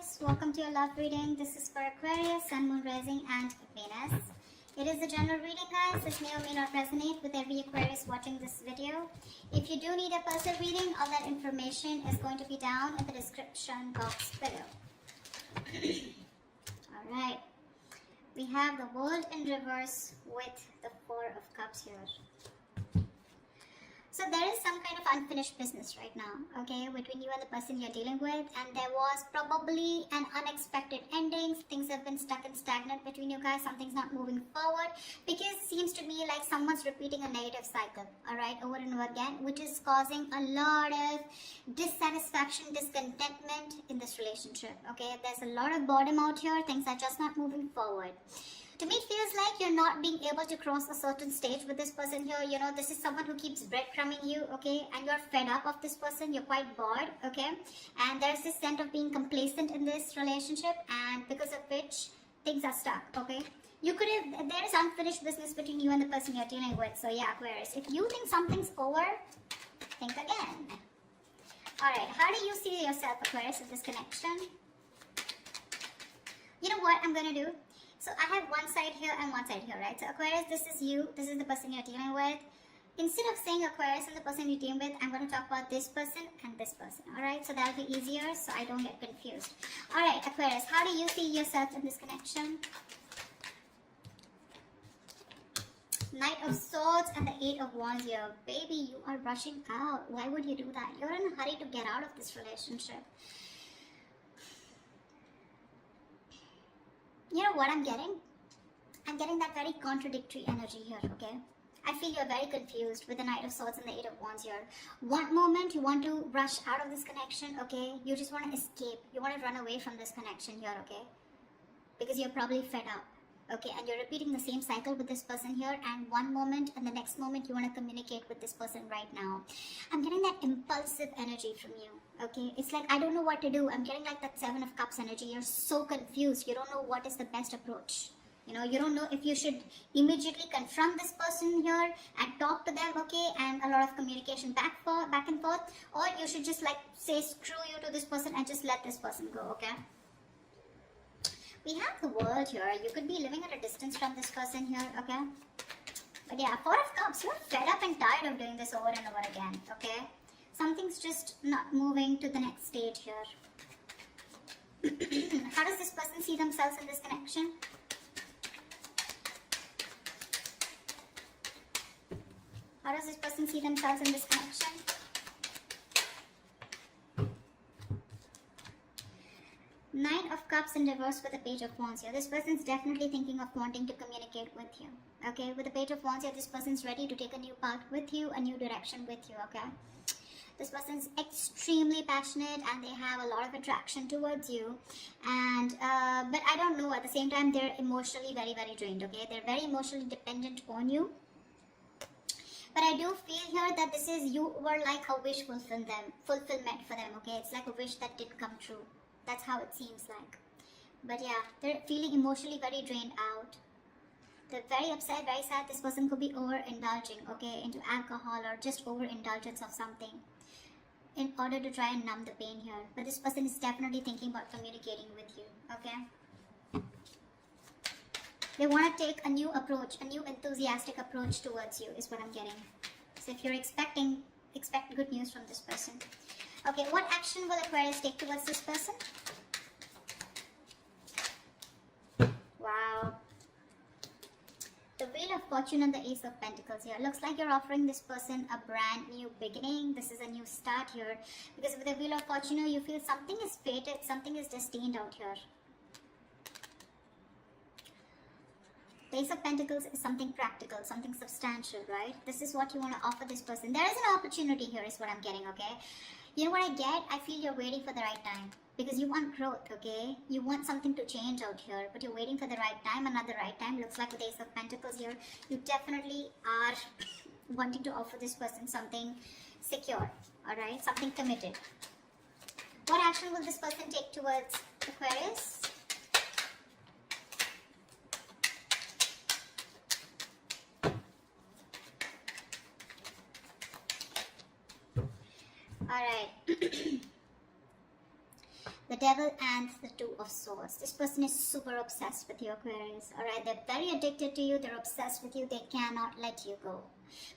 Aquarius, welcome to your love reading. This is for Aquarius, Sun, Moon, Rising and Venus. It is a general reading, guys. This may or may not resonate with every Aquarius watching this video. If you do need a personal reading, all that information is going to be down in the description box below. Alright, we have the World in reverse with the Four of Cups here. So there is some kind of unfinished business right now, okay, between you and the person you're dealing with, and there was probably an unexpected ending. Things have been stuck and stagnant between you guys. Something's not moving forward because it seems to me like someone's repeating a negative cycle, all right, over and over again, which is causing a lot of dissatisfaction, discontentment in this relationship, okay. There's a lot of boredom out here. Things are just not moving forward. To me, it feels like you're not being able to cross a certain stage with this person here. You know, this is someone who keeps breadcrumbing you, okay? And you're fed up of this person. You're quite bored, okay? And there's this sense of being complacent in this relationship, and because of which things are stuck, okay? You could have, there is unfinished business between you and the person you're dealing with. So yeah, Aquarius, if you think something's over, think again. Alright, how do you see yourself, Aquarius, in this connection? You know what I'm going to do? So I have one side here and one side here, right? So Aquarius, this is you. This is the person you're dealing with. Instead of saying Aquarius and the person you're dealing with, I'm going to talk about this person and this person. Alright, so that'll be easier so I don't get confused. Alright, Aquarius, how do you see yourself in this connection? Knight of Swords and the Eight of Wands here. Baby, you are rushing out. Why would you do that? You're in a hurry to get out of this relationship. You know what I'm getting? I'm getting that very contradictory energy here, okay? I feel you're very confused with the Knight of Swords and the Eight of Wands here. One moment you want to rush out of this connection, okay? You just want to escape. You want to run away from this connection here, okay? Because you're probably fed up, okay? And you're repeating the same cycle with this person here, and one moment and the next moment you want to communicate with this person right now. I'm getting that impulsive energy from you. Okay, it's like I don't know what to do. I'm getting like that Seven of Cups energy. You're so confused. You don't know what is the best approach. You know, you don't know if you should immediately confront this person here and talk to them, okay, and a lot of communication back and forth, or you should just like say screw you to this person and just let this person go, okay? We have the World here. You could be living at a distance from this person here, okay? But yeah, Four of Cups, you're fed up and tired of doing this over and over again, okay? Something's just not moving to the next stage here. How does this person see themselves in this connection? How does this person see themselves in this connection? Nine of Cups in reverse with the Page of Wands here. This person's definitely thinking of wanting to communicate with you. Okay, with the Page of Wands here, this person's ready to take a new path with you, a new direction with you, okay? This person's extremely passionate and they have a lot of attraction towards you, and but I don't know, at the same time they're emotionally very, very drained, okay? They're very emotionally dependent on you. But I do feel here that this is, you were like a wish fulfillment for them, okay? It's like a wish that did come true. That's how it seems like. But yeah, they're feeling emotionally very drained out. They're very upset, very sad. This person could be overindulging, okay, into alcohol or just overindulgence of something in order to try and numb the pain here. But this person is definitely thinking about communicating with you, okay? They want to take a new approach, a new enthusiastic approach towards you is what I'm getting. So if you're expect good news from this person. Okay, what action will Aquarius take towards this person? Wow. The Wheel of Fortune and the Ace of Pentacles here. Looks like you're offering this person a brand new beginning. This is a new start here. Because with the Wheel of Fortune, you feel something is fated, something is destined out here. The Ace of Pentacles is something practical, something substantial, right? This is what you want to offer this person. There is an opportunity here is what I'm getting, okay? You know what I get? I feel you're waiting for the right time. Because you want growth, okay? You want something to change out here, but you're waiting for the right time, and not the right time. Looks like with the Ace of Pentacles here, you definitely are wanting to offer this person something secure, alright? Something committed. What action will this person take towards Aquarius? Alright. the Devil and the Two of Swords. This person is super obsessed with you, Aquarius. Alright, they're very addicted to you. They're obsessed with you. They cannot let you go.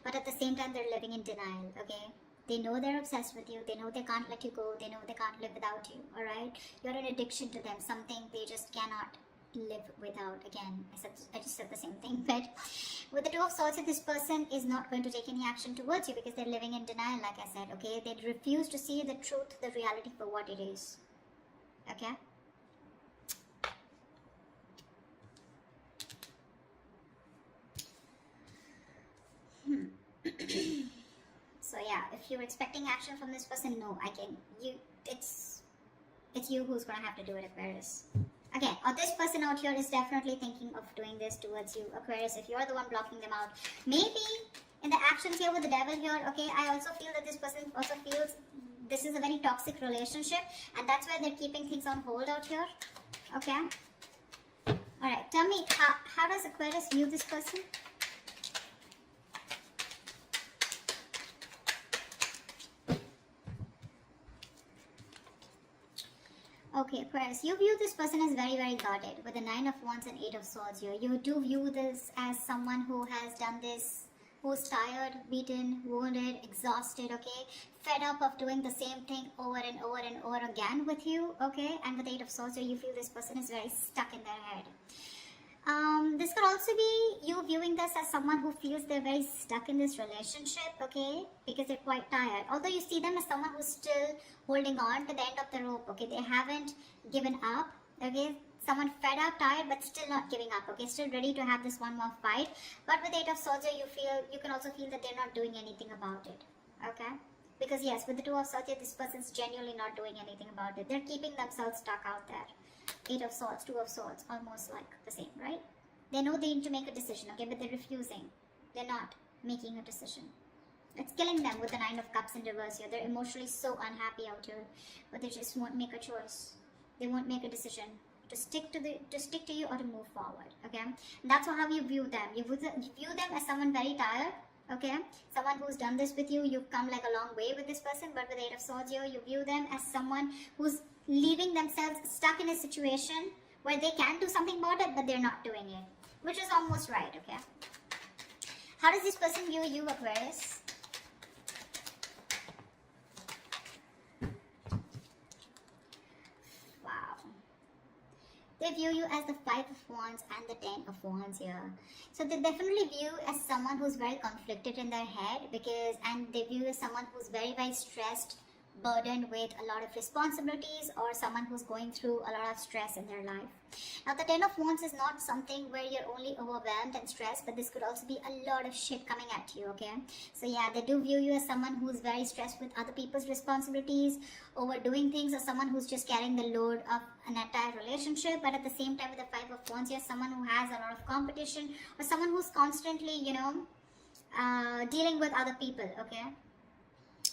But at the same time, they're living in denial, okay? They know they're obsessed with you. They know they can't let you go. They know they can't live without you, alright? You're an addiction to them, something they just cannot live without. Again, I just said the same thing. But with the Two of Swords, this person is not going to take any action towards you because they're living in denial, like I said, okay? They refuse to see the truth, the reality for what it is, okay? So yeah, if you're expecting action from this person, no, it's you who's gonna have to do it, Aquarius. Okay, or this person out here is definitely thinking of doing this towards you, Aquarius, if you're the one blocking them out. Maybe in the actions here with the Devil here, okay, I also feel that this person also feels this is a very toxic relationship, and that's why they're keeping things on hold out here, okay? Alright, tell me, how does Aquarius view this person? Okay, Aquarius, you view this person as very, very guarded with the Nine of Wands and Eight of Swords here. You do view this as someone who has done this, who's tired, beaten, wounded, exhausted, okay? Fed up of doing the same thing over and over and over again with you, okay? And with the Eight of Swords here, you feel this person is very stuck in their head. This could also be you viewing this as someone who feels they're very stuck in this relationship, okay? Because they're quite tired. Although you see them as someone who's still holding on to the end of the rope, okay? They haven't given up, okay? Someone fed up, tired, but still not giving up, okay? Still ready to have this one more fight. But with Eight of Swords, you can also feel that they're not doing anything about it, okay? Because yes, with the Two of Swords, this person's genuinely not doing anything about it. They're keeping themselves stuck out there. Eight of Swords, Two of Swords, almost like the same, right? They know they need to make a decision, okay, but they're refusing. They're not making a decision. It's killing them with the Nine of Cups in reverse here. They're emotionally so unhappy out here, but they just won't make a choice. They won't make a decision to stick to you or to move forward, okay? And that's how you view them. You view them as someone very tired, okay? Someone who's done this with you. You've come like a long way with this person, but with Eight of Swords here, you view them as someone who's leaving themselves stuck in a situation where they can do something about it, but they're not doing it, which is almost right, okay? How does this person view you, Aquarius? Wow. They view you as the Five of Wands and the Ten of Wands here. So they definitely view you as someone who's very conflicted in their head, and they view you as someone who's very, very stressed, burdened with a lot of responsibilities, or someone who's going through a lot of stress in their life. Now the Ten of Wands is not something where you're only overwhelmed and stressed, but this could also be a lot of shit coming at you, okay? So yeah, they do view you as someone who's very stressed with other people's responsibilities, overdoing things, or someone who's just carrying the load of an entire relationship. But at the same time, with the Five of Wands, you're someone who has a lot of competition, or someone who's constantly, dealing with other people, okay?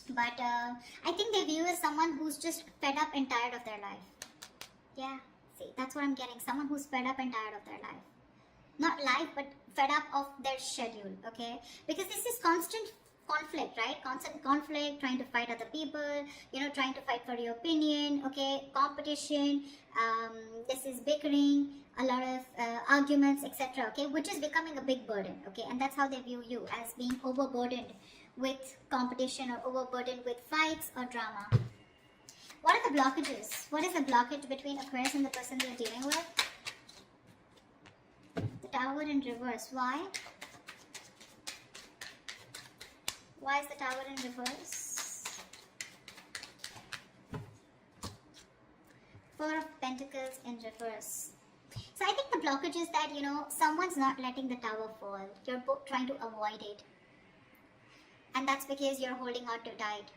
But I think they view you as someone who's just fed up and tired of their life. Yeah, see, that's what I'm getting. Someone who's fed up and tired of their life. Not life, but fed up of their schedule, okay? Because this is constant conflict, right? Constant conflict, trying to fight other people, trying to fight for your opinion, okay? Competition, this is bickering, a lot of arguments, etc., okay? Which is becoming a big burden, okay? And that's how they view you, as being overburdened with competition or overburdened with fights or drama. What are the blockages? What is the blockage between Aquarius and the person you're dealing with? The Tower in reverse. Why? Why is the Tower in reverse? Four of Pentacles in reverse. So I think the blockage is that, someone's not letting the tower fall. You're both trying to avoid it. And that's because you're holding on too tight.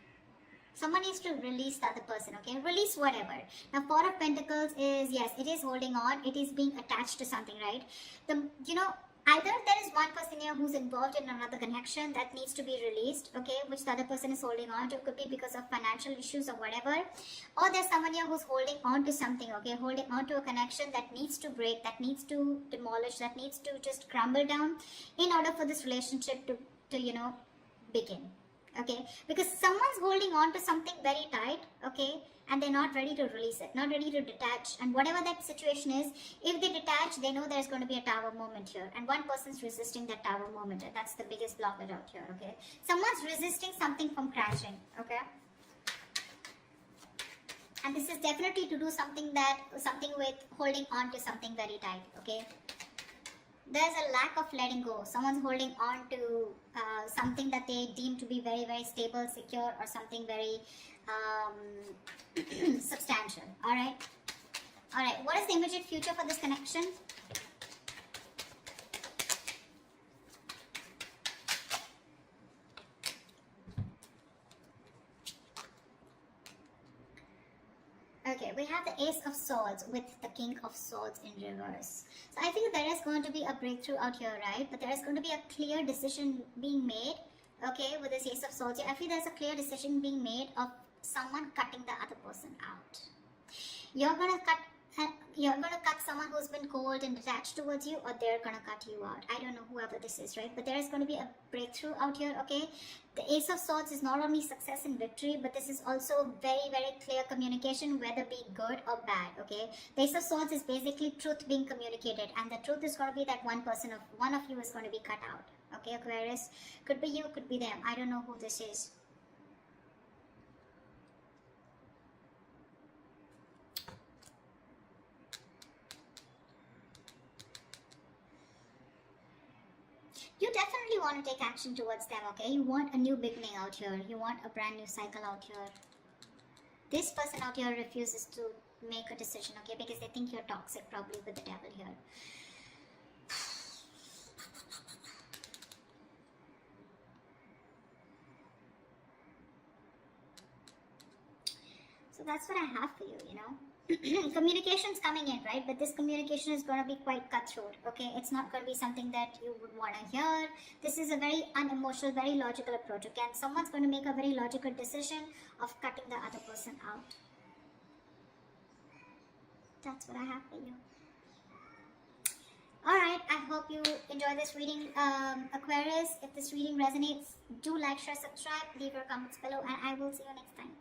Someone needs to release the other person, okay? Release whatever. Now, Four of Pentacles is, yes, it is holding on. It is being attached to something, right? Either there is one person here who's involved in another connection that needs to be released, okay? Which the other person is holding on to. It could be because of financial issues or whatever. Or there's someone here who's holding on to something, okay? Holding on to a connection that needs to break, that needs to demolish, that needs to just crumble down in order for this relationship to begin, okay? Because someone's holding on to something very tight, okay? And they're not ready to release it, not ready to detach. And whatever that situation is, if they detach, they know there's going to be a tower moment here. And one person's resisting that tower moment. And that's the biggest blockage out here, okay? Someone's resisting something from crashing, okay? And this is definitely to do something with holding on to something very tight, okay? There's a lack of letting go. Someone's holding on to something that they deem to be very, very stable, secure, or something very substantial. All right. What is the immediate future for this connection? Okay, we have the Ace of Swords with the King of Swords in reverse. So I feel there is going to be a breakthrough out here, right? But there is going to be a clear decision being made, okay, with this Ace of Swords. I feel there's a clear decision being made of someone cutting the other person out. You're gonna cut someone who's been cold and detached towards you, or they're gonna cut you out. I don't know whoever this is, right? But there is going to be a breakthrough out here, okay? The Ace of Swords is not only success and victory, but this is also very, very clear communication, whether be good or bad, okay? The Ace of Swords is basically truth being communicated, and the truth is going to be that one of you is going to be cut out, okay, Aquarius? Could be you, could be them. I don't know who this is. You definitely want to take action towards them, okay? You want a new beginning out here. You want a brand new cycle out here. This person out here refuses to make a decision, okay? Because they think you're toxic, probably with the devil here. So that's what I have for you, you know? Communication's coming in, right? But this communication is going to be quite cutthroat, okay? It's not going to be something that you would want to hear. This is a very unemotional, very logical approach, okay? And someone's going to make a very logical decision of cutting the other person out. That's what I have for you. Alright, I hope you enjoy this reading, Aquarius. If this reading resonates, do like, share, subscribe, leave your comments below, and I will see you next time.